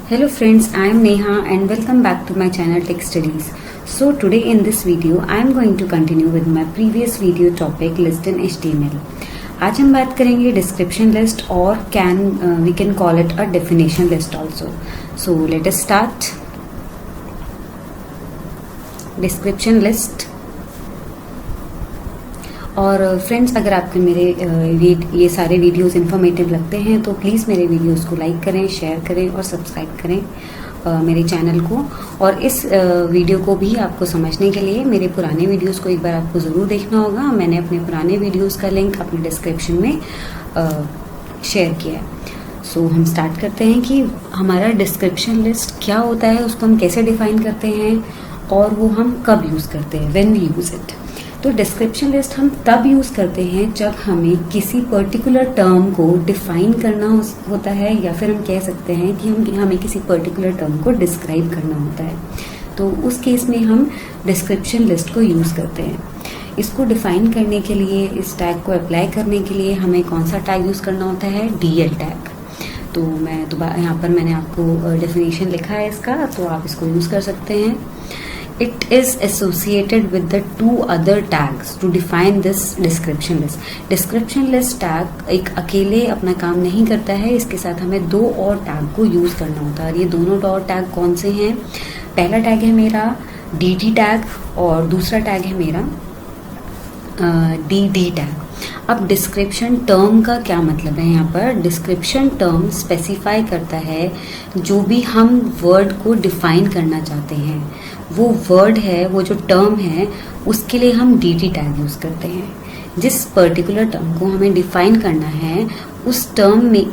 Hello friends, I am Neha and welcome back to my channel Tech Studies. So today in this video, I am going to continue with my previous video topic list in HTML. आज हम बात करेंगे description list और we can call it a definition list also. So let us start. Description list. और friends, अगर आपके मेरे ये सारे वीडियोस इन्फॉर्मेटिव लगते हैं तो प्लीज़ मेरे वीडियोस को लाइक करें, शेयर करें और सब्सक्राइब करें मेरे चैनल को। और इस वीडियो को भी आपको समझने के लिए मेरे पुराने वीडियोस को एक बार आपको ज़रूर देखना होगा। मैंने अपने पुराने वीडियोस का लिंक अपने डिस्क्रिप्शन में शेयर किया है। सो हम स्टार्ट करते हैं कि हमारा डिस्क्रिप्शन लिस्ट क्या होता है, उसको हम कैसे डिफाइन करते हैं और वो हम कब यूज़ करते हैं, व्हेन वी यूज़ इट। तो डिस्क्रिप्शन लिस्ट हम तब यूज़ करते हैं जब हमें किसी पर्टिकुलर टर्म को डिफाइन करना होता है, या फिर हम कह सकते हैं कि हमें किसी पर्टिकुलर टर्म को डिस्क्राइब करना होता है। तो उस केस में हम डिस्क्रिप्शन लिस्ट को यूज़ करते हैं। इसको डिफाइन करने के लिए, इस टैग को अप्लाई करने के लिए हमें कौन सा टैग यूज़ करना होता है, DL टैग। तो मैं दोबारा यहाँ पर मैंने आपको डेफिनेशन लिखा है इसका, तो आप इसको यूज़ कर सकते हैं। It is associated with the two other tags to define this description list. Description list tag एक अकेले अपना काम नहीं करता है, इसके साथ हमें दो और टैग को यूज करना होता है। और ये दोनों और टैग कौन से हैं? पहला टैग है मेरा DT टैग और दूसरा टैग है मेरा DD टैग। अब डिस्क्रिप्शन टर्म का क्या मतलब है? यहाँ पर डिस्क्रिप्शन टर्म स्पेसिफाई करता है जो भी हम वर्ड को डिफाइन करना चाहते हैं, वो वर्ड है, वो जो टर्म है, उसके लिए हम DT टैग यूज़ करते हैं। जिस पर्टिकुलर टर्म को हमें डिफाइन करना है, उस टर्म में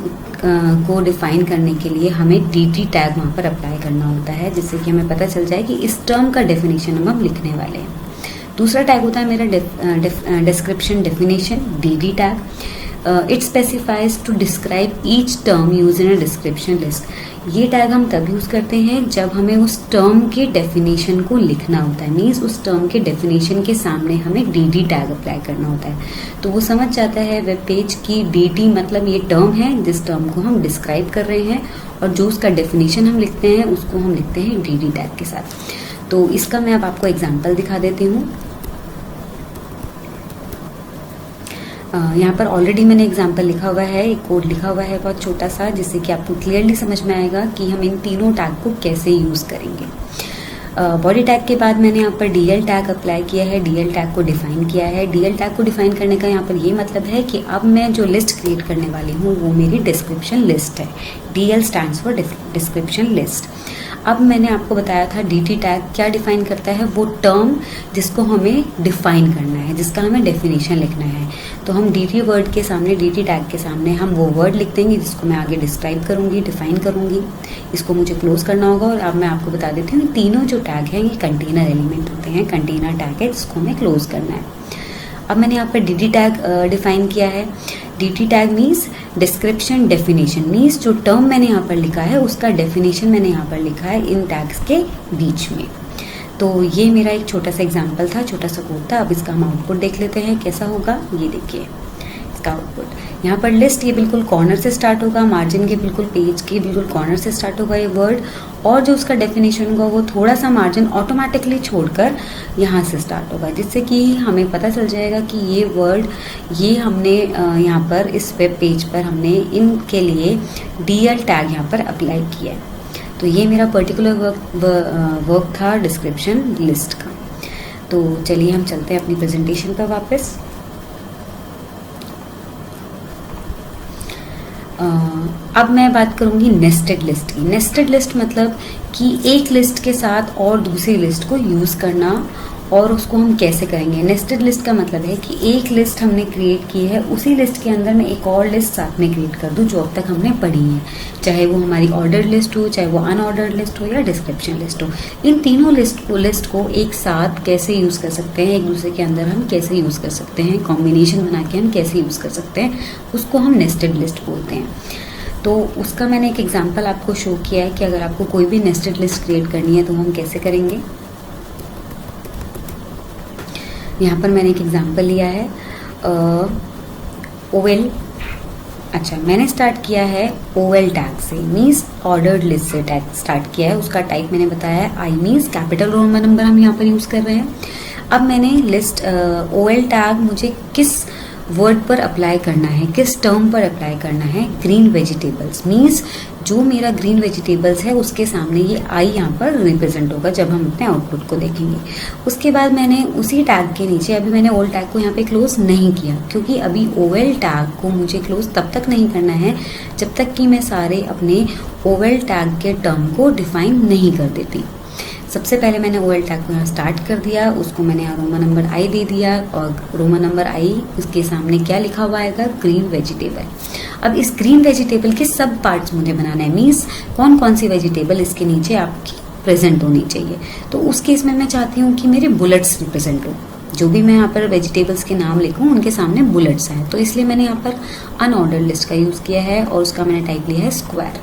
को डिफाइन करने के लिए हमें DT टैग वहाँ पर अप्लाई करना होता है, जिससे कि हमें पता चल जाए कि इस टर्म का डेफिनेशन हम लिखने वाले हैं। दूसरा टैग होता है मेरा description definition, DD tag. It specifies to describe each term use in a description list. ये टैग हम तब यूज़ करते हैं जब हमें उस टर्म के डेफिनेशन को लिखना होता है। मीन्स उस टर्म के डेफिनेशन के सामने हमें DD टैग अप्लाई करना होता है। तो वो समझ जाता है वेब पेज की DT मतलब ये टर्म है जिस टर्म को हम डिस्क्राइब कर रहे हैं, और जो उसका डेफिनेशन हम लिखते हैं उसको हम लिखते हैं DD टैग के साथ। तो इसका मैं अब आपको एग्जाम्पल दिखा देती हूँ। यहाँ पर ऑलरेडी मैंने एग्जाम्पल लिखा हुआ है, एक कोड लिखा हुआ है बहुत छोटा सा, जिससे कि आपको क्लियरली समझ में आएगा कि हम इन तीनों टैग को कैसे यूज़ करेंगे। बॉडी टैग के बाद मैंने यहाँ पर DL टैग अप्लाई किया है, DL टैग को डिफाइन किया है। DL टैग को डिफाइन करने का यहाँ पर ये मतलब है कि अब मैं जो लिस्ट क्रिएट करने वाली हूँ वो मेरी डिस्क्रिप्शन लिस्ट है। DL stands for description list. अब मैंने आपको बताया था DT टैग क्या डिफाइन करता है, वो टर्म जिसको हमें डिफाइन करना है, जिसका हमें डेफिनेशन लिखना है। तो हम DT वर्ड के सामने, DT टैग के सामने हम वो वर्ड लिख देंगे जिसको मैं आगे डिस्क्राइब करूंगी, डिफाइन करूंगी। इसको मुझे क्लोज करना होगा। और अब मैं आपको बता देती हूँ, तीनों जो टैग हैं ये कंटेनर एलिमेंट होते हैं, कंटेनर टैग है जिसको हमें क्लोज करना है। अब मैंने यहाँ पर DT टैग डिफाइन किया है। DT tag means description definition, means जो टर्म मैंने यहाँ पर लिखा है उसका डेफिनेशन मैंने यहाँ पर लिखा है इन टैग्स के बीच में। तो ये मेरा एक छोटा सा एग्जाम्पल था, छोटा सा कोड था। अब इसका हम आउटपुट देख लेते हैं कैसा होगा। ये देखिए इसका आउटपुट। यहाँ पर लिस्ट ये बिल्कुल कॉर्नर से स्टार्ट होगा, मार्जिन के बिल्कुल पेज के बिल्कुल कॉर्नर से स्टार्ट होगा ये वर्ड, और जो उसका डेफिनेशन होगा वो थोड़ा सा मार्जिन ऑटोमेटिकली छोड़कर यहाँ से स्टार्ट होगा, जिससे कि हमें पता चल जाएगा कि ये वर्ड, ये हमने यहाँ पर इस वेब पेज पर हमने इनके लिए DL टैग यहाँ पर अप्लाई किया है। तो ये मेरा पर्टिकुलर वर्क था डिस्क्रिप्शन लिस्ट का। तो चलिए हम चलते हैं अपनी प्रेजेंटेशन पर वापस। अब मैं बात करूंगी नेस्टेड लिस्ट की। नेस्टेड लिस्ट मतलब कि एक लिस्ट के साथ और दूसरी लिस्ट को यूज़ करना, और उसको हम कैसे करेंगे। नेस्टेड लिस्ट का मतलब है कि एक लिस्ट हमने क्रिएट की है, उसी लिस्ट के अंदर मैं एक और लिस्ट साथ में क्रिएट कर दूं जो अब तक हमने पढ़ी है, चाहे वो हमारी ऑर्डर्ड लिस्ट हो, चाहे वो अनऑर्डर्ड लिस्ट हो, या डिस्क्रिप्शन लिस्ट हो। इन तीनों लिस्ट को एक साथ कैसे यूज़ कर सकते हैं, एक दूसरे के अंदर हम कैसे यूज़ कर सकते हैं, कॉम्बिनेशन बना के हम कैसे यूज़ कर सकते हैं, उसको हम नेस्टेड लिस्ट बोलते हैं। तो उसका मैंने एक एग्जाम्पल आपको शो किया है कि अगर आपको कोई भी नेस्टेड लिस्ट क्रिएट करनी है तो हम कैसे करेंगे। यहाँ पर मैंने एक एग्जाम्पल लिया है, ओवेल अच्छा, मैंने स्टार्ट किया है OL टैग से, मीन्स ऑर्डर्ड लिस्ट से टैग स्टार्ट किया है। उसका टाइप मैंने बताया है आई, मीन्स कैपिटल रोमन नंबर हम यहाँ पर यूज़ कर रहे हैं। अब मैंने लिस्ट OL टैग मुझे किस वर्ड पर अप्लाई करना है, किस टर्म पर अप्लाई करना है, ग्रीन वेजिटेबल्स, मीन्स जो मेरा ग्रीन वेजिटेबल्स है उसके सामने ये आई यहाँ पर रिप्रेजेंट होगा जब हम अपने आउटपुट को देखेंगे। उसके बाद मैंने उसी टैग के नीचे, अभी मैंने OL टैग को यहाँ पे क्लोज नहीं किया, क्योंकि अभी OL टैग को मुझे क्लोज तब तक नहीं करना है जब तक कि मैं सारे अपने OL टैग के टर्म को डिफाइन नहीं कर देती। सबसे पहले मैंने OL टैग को यहाँ स्टार्ट कर दिया, उसको मैंने यहाँ रोमन नंबर आई दे दिया, और रोमन नंबर आई उसके सामने क्या लिखा हुआ आएगा, ग्रीन वेजिटेबल। अब इस ग्रीन वेजिटेबल के सब पार्ट्स मुझे बनाना है, मीन्स कौन कौन सी वेजिटेबल इसके नीचे आपकी प्रेजेंट होनी चाहिए। तो उस केस में मैं चाहती हूँ कि मेरे बुलेट्स रिप्रेजेंट हो, जो भी मैं यहाँ पर वेजिटेबल्स के नाम लिखूँ उनके सामने बुलेट्स आए। तो इसलिए मैंने यहाँ पर अनऑर्डर्ड लिस्ट का यूज़ किया है और उसका मैंने टाइप लिया है स्क्वायर।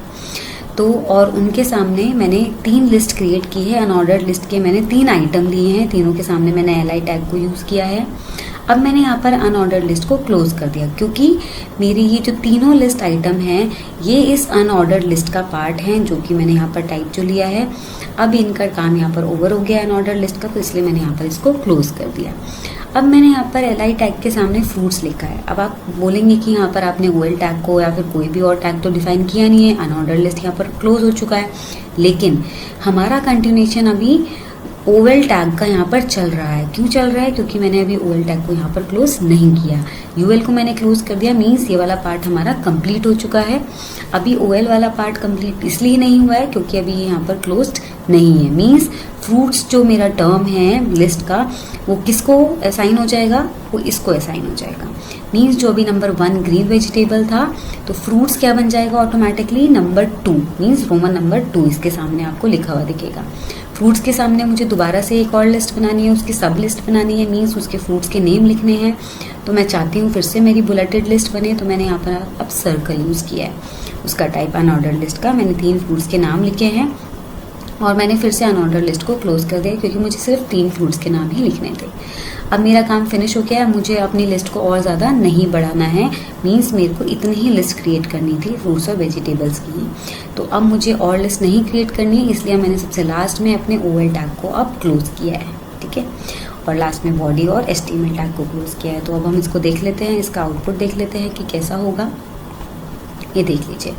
तो और उनके सामने मैंने 3 लिस्ट क्रिएट की है, अनऑर्डर्ड लिस्ट के मैंने 3 आइटम लिए हैं, तीनों के सामने मैंने LI टैग को यूज़ किया है। अब मैंने यहाँ पर अनऑर्डर्ड लिस्ट को क्लोज कर दिया, क्योंकि मेरी ये जो तीनों लिस्ट आइटम हैं ये इस अनऑर्डर्ड लिस्ट का पार्ट हैं, जो कि मैंने यहाँ पर टाइप जो लिया है। अब इनका काम यहाँ पर ओवर हो गया अनऑर्डर्ड लिस्ट का, तो इसलिए मैंने यहाँ पर इसको क्लोज कर दिया। अब मैंने यहाँ पर LI टैग के सामने फ्रूट्स लिखा है। अब आप बोलेंगे कि यहाँ पर आपने OL टैग को या फिर कोई भी और टैग तो डिफाइन किया नहीं है, अनऑर्डर्ड लिस्ट यहाँ पर क्लोज हो चुका है, लेकिन हमारा कंटिन्यूएशन अभी OL टैग का यहाँ पर चल रहा है। क्यों चल रहा है? क्योंकि मैंने अभी OL टैग को यहाँ पर क्लोज नहीं किया, UL को मैंने क्लोज कर दिया, मीन्स ये वाला पार्ट हमारा कंप्लीट हो चुका है। अभी OL वाला पार्ट कंप्लीट इसलिए नहीं हुआ है क्योंकि अभी ये यहाँ पर क्लोज्ड नहीं है, मीन्स फ्रूट्स जो मेरा टर्म है लिस्ट का वो किसको असाइन हो जाएगा, वो इसको असाइन हो जाएगा। मीन्स जो अभी नंबर 1 ग्रीन वेजिटेबल था, तो फ्रूट्स क्या बन जाएगा automatically, number 2, means Roman number 2 इसके सामने आपको लिखा हुआ दिखेगा। फ्रूट्स के सामने मुझे दोबारा से एक और लिस्ट बनानी है, उसकी सब लिस्ट बनानी है, मीन्स उसके फ्रूट्स के नेम लिखने हैं। तो मैं चाहती हूँ फिर से मेरी बुलेटेड लिस्ट बने, तो मैंने यहाँ पर अब सर्कल यूज़ किया है। उसका टाइप अनऑर्डर्ड लिस्ट का, मैंने 3 फ्रूट्स के नाम लिखे हैं और मैंने फिर से अनऑर्डर्ड लिस्ट को क्लोज कर दिया, क्योंकि मुझे सिर्फ 3 फ्रूट्स के नाम ही लिखने थे। अब मेरा काम फिनिश हो गया है, मुझे अपनी लिस्ट को और ज़्यादा नहीं बढ़ाना है, मीन्स मेरे को इतनी ही लिस्ट क्रिएट करनी थी फ्रूट्स और वेजिटेबल्स की। तो अब मुझे और लिस्ट नहीं क्रिएट करनी है, इसलिए मैंने सबसे लास्ट में अपने OL टैग को अब क्लोज किया है, ठीक है, और लास्ट में बॉडी और HTML टैग को क्लोज किया है। तो अब हम इसको देख लेते हैं, इसका आउटपुट देख लेते हैं कि कैसा होगा। ये देख लीजिए,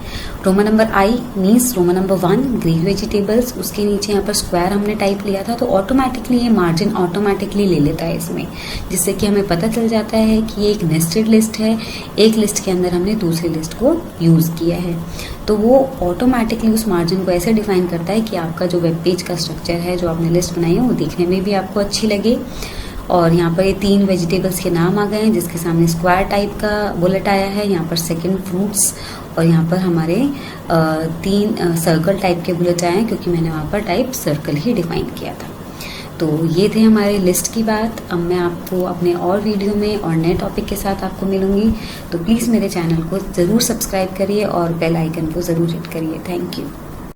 Roman number I means Roman number 1 green vegetables, उसके नीचे यहाँ पर स्क्वायर हमने टाइप लिया था, तो ऑटोमेटिकली ये मार्जिन ऑटोमेटिकली ले लेता है इसमें, जिससे कि हमें पता चल जाता है कि ये एक नेस्टेड लिस्ट है, एक लिस्ट के अंदर हमने दूसरी लिस्ट को यूज़ किया है। तो वो ऑटोमेटिकली उस मार्जिन को ऐसे डिफाइन करता है कि आपका जो वेब पेज का स्ट्रक्चर है, जो आपने लिस्ट बनाई है, वो देखने में भी आपको अच्छी लगे। और यहाँ पर ये 3 वेजिटेबल्स के नाम आ गए हैं, जिसके सामने स्क्वायर टाइप का बुलेट आया है, यहाँ पर सेकंड फ्रूट्स, और यहाँ पर हमारे 3 सर्कल टाइप के बुलेट आए हैं, क्योंकि मैंने वहाँ पर टाइप सर्कल ही डिफाइन किया था। तो ये थे हमारे लिस्ट की बात। अब मैं आपको अपने और वीडियो में और नए टॉपिक के साथ आपको मिलूंगी, तो प्लीज़ मेरे चैनल को ज़रूर सब्सक्राइब करिए और बेल आइकन को ज़रूर हिट करिए। Thank you.